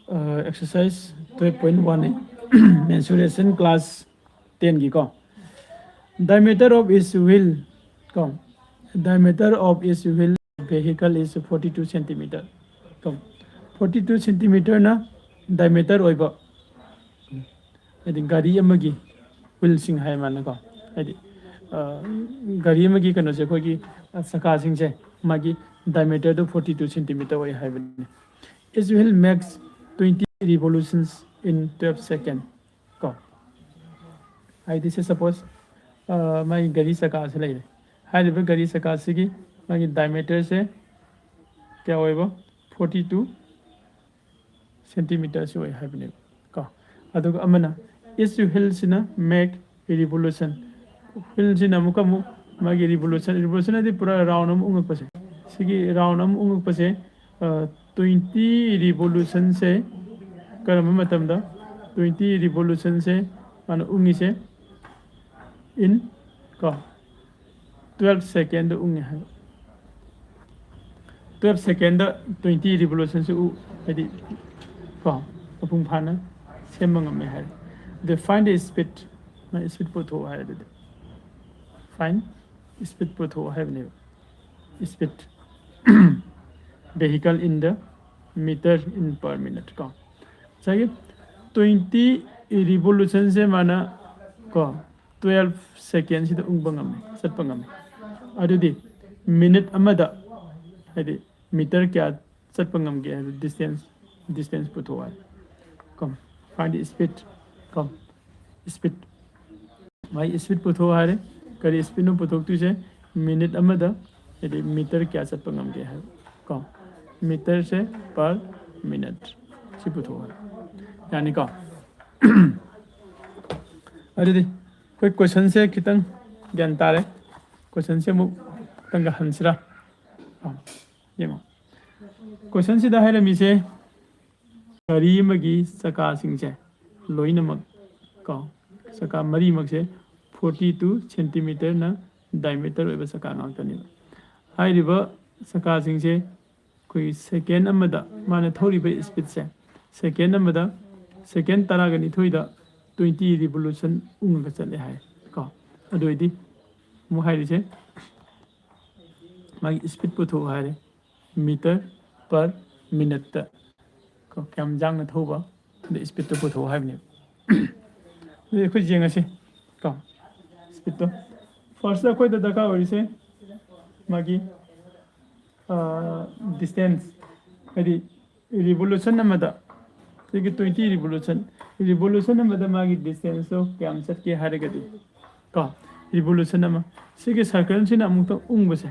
exercise 12.1 mensuration class 10 gi ko diameter of its wheel ko diameter of its wheel vehicle is 42 centimeter ko 42 centimeter na diameter oiba adi gari amagi wheel sing hai man ko adi gari amagi kano se ko gi saka sing se magi diameter to 42 centimeter oi hai bani its wheel makes 20 revolutions in 12 seconds ko I this is suppose my gari saka se lai hai le gari saka se gi magi diameter se kya hoiba 42 centimeter se oi hai bani ko aduga amana its wheel sina make a revolution wheel sina muka mu magi revolution adi pura round am ungak pase sigi round am ungak pase 20 revolution से करम मतलब दा 20 revolution से मान उंगी से in का 12 second उंगे है 12 second 20 revolution से उ यदि का अपुंग फाना से मंग में है the find the speed ना speed पुट हो है दे find speed पुट हो है नहीं speed vehicle in the meter in per minute का चाहिए 20 revolution से माना का 12 seconds से उंगबंगम में सत्पंगम में अदुदी minute अमदा है मीटर क्या सत्पंगम के distance पुथो है कम find the speed come speed भाई speed पुथो है करी speed नो पुथो तो से minute अमदा है मीटर क्या सत्पंगम के है कम मीटर से पर मिनट से पुथो यानी का अरे कोई क्वेश्चन से कितन ज्ञान तारे क्वेश्चन से मुक तंग हंसरा ये मा क्वेश्चन से दाहे रमी से गरी मगी सका सिंह से लोई नमक का सका मरी मग से 42 सेंटीमीटर ना डायमीटर ओइबा सका गांतनी हाई रिबा सका सिंह से कोई सेकेंड अमदा माने थोड़ी बे स्पीड से सेकेंड अमदा सेकेंड तरागनी थोइदा 20 रिवोल्यूशन उंग चले है को अदोइदी मु हाइरि से मागी स्पीड पुथो हारे मीटर पर मिनट को कम जांग थोबा द स्पीड तो पुथो हाइबने ये खुद जेंगा से को स्पीड तो फर्स्ट कोई द दका ओरि से मागी distance करी revolution नमदा ठीक 20 revolution नमदा मागी distance तो क्या हम सब के हारे गदी का revolution नम सिगे सर्कल से ना मुक्त उंग बसे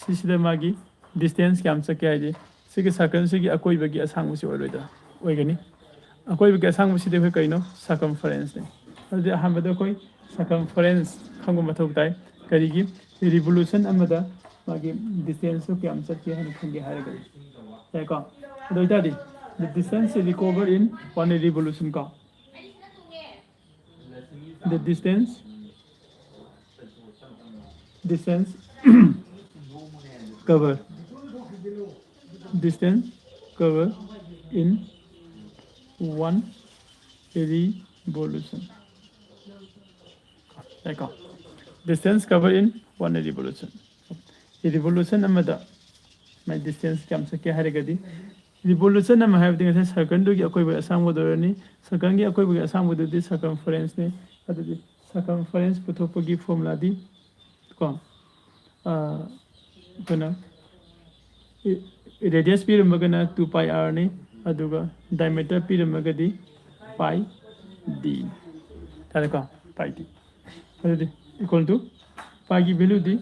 सिसिदा मागी distance क्या हम सब के आजे सिगे सर्कल से की अकोई बगी असांग बसे ओइरोदा ओइगनी अकोई बगी असांग बसे देखो कइनो circumference ने अदे हम बदा कोई circumference खंगो मथौ ताई करी की revolution अमदा मागी distance तो क्या हम सब के हन खंगे हारे गदी है का दोइता दी the distance is recovered in one revolution का the distance cover in one revolution है का distance cover in one revolution revolution अमदा मैं distance क्या हम सब के हारे गदी revolution अम है बदिंग से सर्कल दो की अकोई बे असांग बदरनी सर्कल की अकोई बे असांग बदरदी circumference ने अददी circumference पुथोपगी फॉर्मूला दी को कना radius पिरमगना 2 pi r ने अदुगा diameter पिरमगदी pi d तारे का pi d अददी equal to pi की वैल्यू दी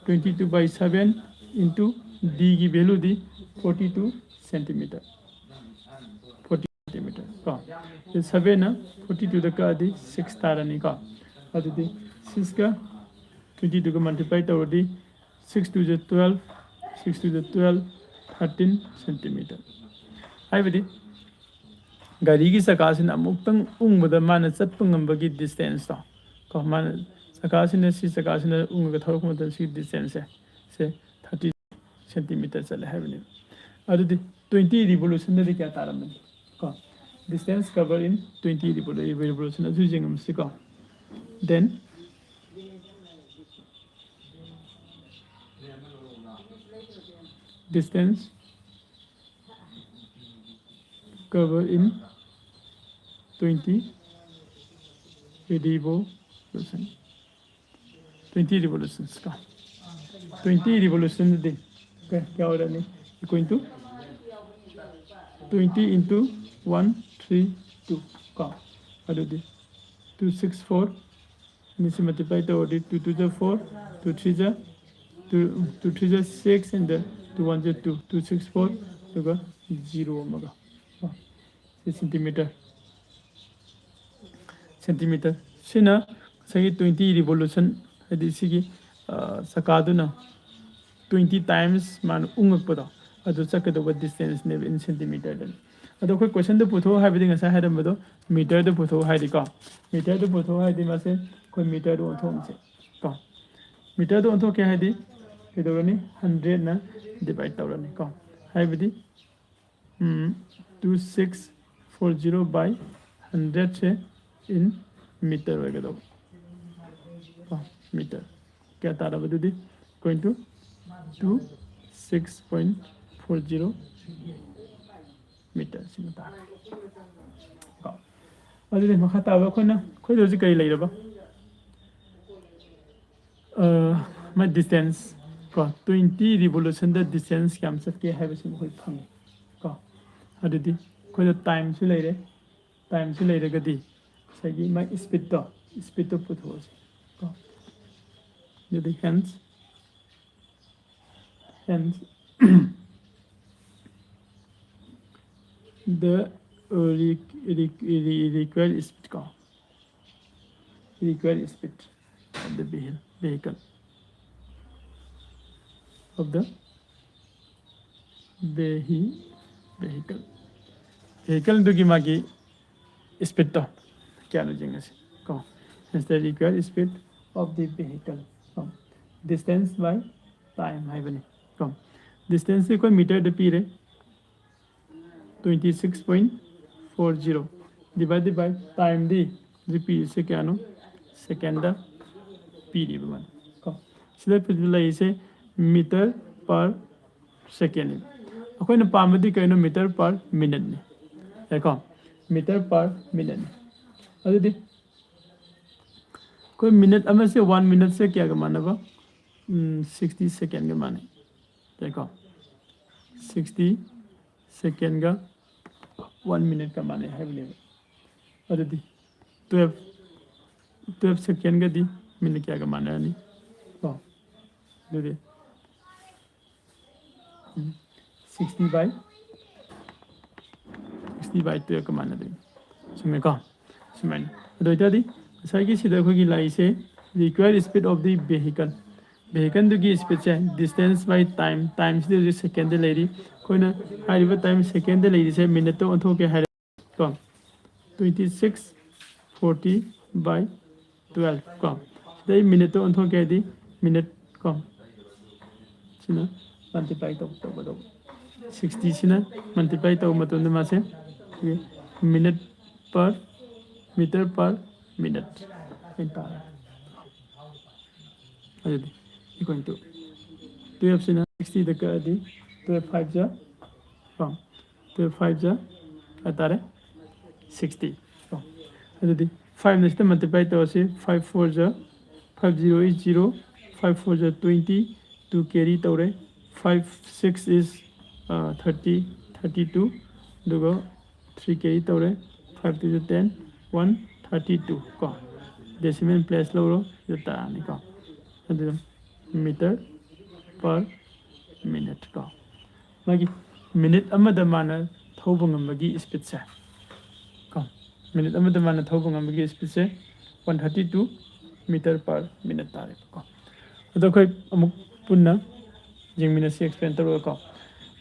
22/7 into d की वैल्यू दी 42 सेंटीमीटर 40 सेंटीमीटर का ये 7 ना 42 का दी 6 तारनी का अदुदी 6 का 22 का मल्टीप्लाई तोड़ी 6 to the 12 6 to the 12 13 centimetre high बदी गाड़ी की सकासिन अमुक्तंग उंगबदा माने चतपंगंबगी डिस्टेंस तो को माने सकासिन सी सकासिन उंगगा थरक मत सी डिस्टेंस से 30 सेंटीमीटर चले है बनी अदुदी 20 रिवोल्यूशन दे क्या तारम को distance covered in 20 revolution as using then distance covered in 20 revolution 20 revolutions 20 revolution day okay equal to 20 into 132 264 and this multiply the 2 to the 4 2 3 the 2 3 the 6 and the 2 1 the 2 264 so 0 centimeter sina say 20 revolution hadisi sakaduna 20 times man ungakpada adu sakadaba distance ne in centimeter then ado koi question the putho habiding asa hadam bado meter the putho haidi ka meter the putho haidi mase koi meter do thom se ka meter do thom ke haidi kedorani 100 na divide tawrani ka habidi 2640 by 100 se in meter hoga do meter kya tara badudi going to 26.40 meter simata adudi makhata ba khona khoi doji kai leiraba my distance ko 20 revolution the distance kam sakke haibasi khoi phang ko adudi khoi the time su leire gadi sagi my speed to put was ko the hence the required speed of the vehicle dugi magi speed to kya no jingas ko hence the required speed of the vehicle distance by time hai bani distance से कोई metre de P रहे 26.40 divided by time the repeat से क्या no second P दी बन को सीधे पिछले इसे मीटर पर सेकेंड अकोई न पामदी कहीं नो मीटर पर मिनट ने देखो मीटर पर मिनट अरे दी कोई मिनट अमे से 1 मिनट से क्या कमाना बा 60 सेकेंड के माने देखो 60 सेकेंड का 1 मिनट का माने है अरे दी 12 सेकेंड का दी मिनट क्या का माने नहीं दे 60 by 12 का माने दे सुमे का सुमे दो इतना दी सही की सीधा कोई लाई से required speed of the vehicle दुगी स्पीड से डिस्टेंस बाय टाइम से सेकेंड लेरी कोई ना हाइव टाइम सेकेंड लेरी से मिनट तो अंथो के हाइव को 2640 by 12 को दे मिनट तो अंथो के दी मिनट को सिना मल्टीप्लाई तो बदो 60 सिना मल्टीप्लाई तो मतलब ने मासे मिनट पर मीटर पर मिनट इतना अरे equal to 12 से 60 तक कर दी 12 5 जा 12 5 जा आता है 60 अरे दी 5 ने से मल्टीप्लाई तो से 5 4 जा 5 0 is 0 5 4 जा 20 2 carry तो रहे 5 6 is 30 32 दोगो 3 carry तो रहे 5 2 10 1 32 को डेसिमल प्लेस लो जो तारा निकाल अरे मीटर पर मिनट का मागी मिनट अमदा माना थौबंगमगी स्पीड से का मिनट अमदा माना थौबंगमगी स्पीड से 132 मीटर पर मिनट तारे का अदो कोई अमुक पुन्ना जिंगमिना से एक्सप्लेन तरो का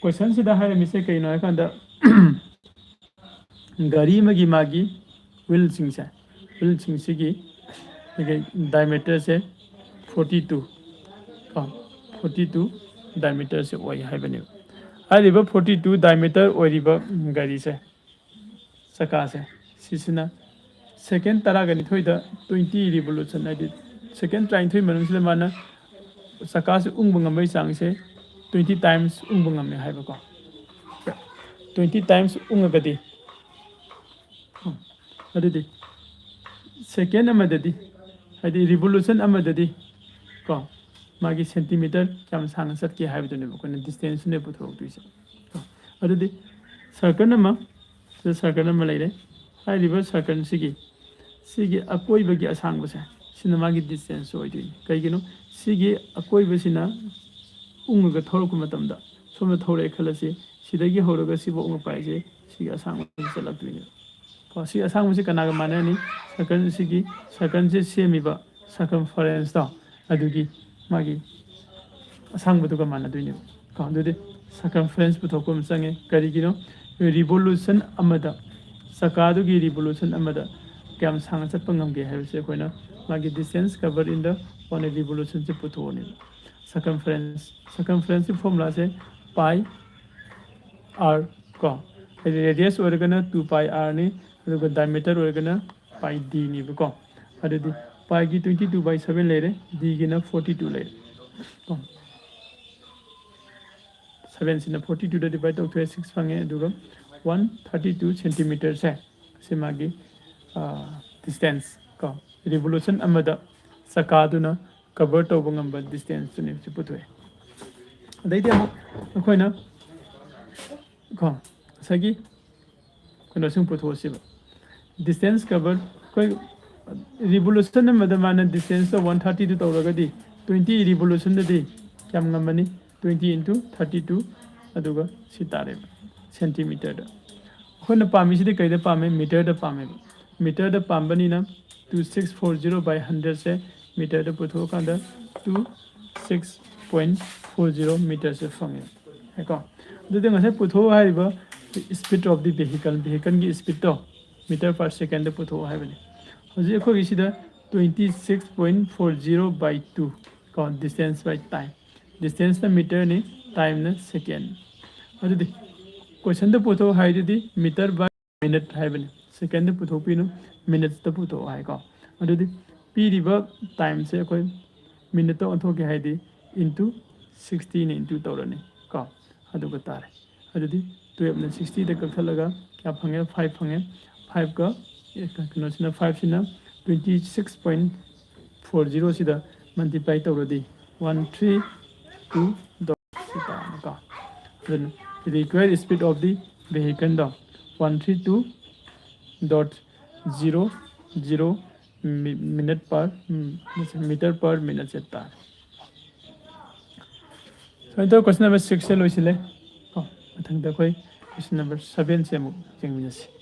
क्वेश्चन सिदा हाय मिसे कई ना कांदा गाड़ी मगी मागी व्हील सिंग से की डायमीटर से 42 डायमीटर से ओई है बने 42 डायमीटर ओरिबा गाड़ी से चका से सिसिना सेकेंड तरागा निथोइदा 20 रिवोल्यूशन है सेकेंड 23 मनसे माना चका से उंग ngam चांग से 20 टाइम्स उंग ngam है को 20 टाइम्स उंगगदी अदुदी सेकेंड अमददी हाइदी रिवोल्यूशन अमददी को मागी सेंटीमीटर क्या सांग सत्के हाइबदने बकोने डिस्टेंस ने पुथोक्तुइसे अदुदी सर्कल नमा सर्कल नमा लेरे हाइरिबा सर्कल सिगी अकोइबगी असांगबसे सिना मागी डिस्टेंस ओइदुइ कइगिनो सिगी अकोइबसिना उंगगा थोरक मतमदा सोम थोरे खलसी सिदगी होरगा सिबो उंग पाइजे सिगी असांग चलक्तुइने को सि असांग से कनागा माननी सर्कल से सेमीबा सर्कमफरेंस तो अदुगी मागी असांगबदुगा मानदुइने को अदुदि सर्कमफरेंस पुथोकम संगे करिगिनो रिवोल्यूशन अमदा सकादुगी रिवोल्यूशन अमदा क्या सांग चटप ngam है कोई मागी distance cover in the one revolution से पुथोने सर्कमफरेंस की फॉर्मूला से पाई आर को रेडियस ओरगना 2 पाई आर ने डायमीटर ओरगना पाई डी नि को अदि पाई की 22/7 लेरे डी की 42 लेरे को 7 सिना 42 द डिवाइड ऑफ 6 फंगे दुगा 132 सेंटीमीटर से मागी डिस्टेंस को रिवोल्यूशन अमदा सकादुना कवर तौब ngamba डिस्टेंस ने पुथोए अदैदि अखोइना को सगी कोन सुं पुथोसिबा डिस्टेंस कवर कोई रिवोल्यूशन अमदा माना डिस्टेंस 132 तौरगदी 20 रिवोल्यूशन दि क्या ngambani 20 into 32 अदुगा सितारे सेंटीमीटर द अखोइना पामिसिदि कइदा पामे मीटर द पामे मीटर द पाम्बनीना 2640/100 से मीटर द पुथो कांदा 26.40 मीटर से फंगे है को दुदे ngase पुथो हाइबा स्पीड ऑफ द वेहिकल की स्पीड तो मीटर पर सेकंड द पुथो हाइबने हजि अखो गिसिदा 26.40/2 को डिस्टेंस बाय टाइम डिस्टेंस न मीटर ने टाइम न सेकंड अदुदि क्वेश्चन द पुथो हाइदि मीटर बाय मिनट हाइबने सेकंड द पुथो पिनो मिनट्स द पुथो हाइ को अदुदि पीरिबा टाइम से कोई मिनट तो अथोके हाइदि इनटू 16 इनटू तौरने को अदुगा तारे अदुदि 12 ने 60 द कथलगा क्या फंगे 5 फंगे 5 का कनो सिना 5 सिना 26.40 सिदा मल्टीप्लाई तौरदि 132 सिता का then the required speed of the vehicle da 132.00 minute per meter per minute चलता है तो क्वेश्चन नंबर 6 से लोइसिले मथंग द कोई क्वेश्चन नंबर 7 से अमुक जेंगमिनसि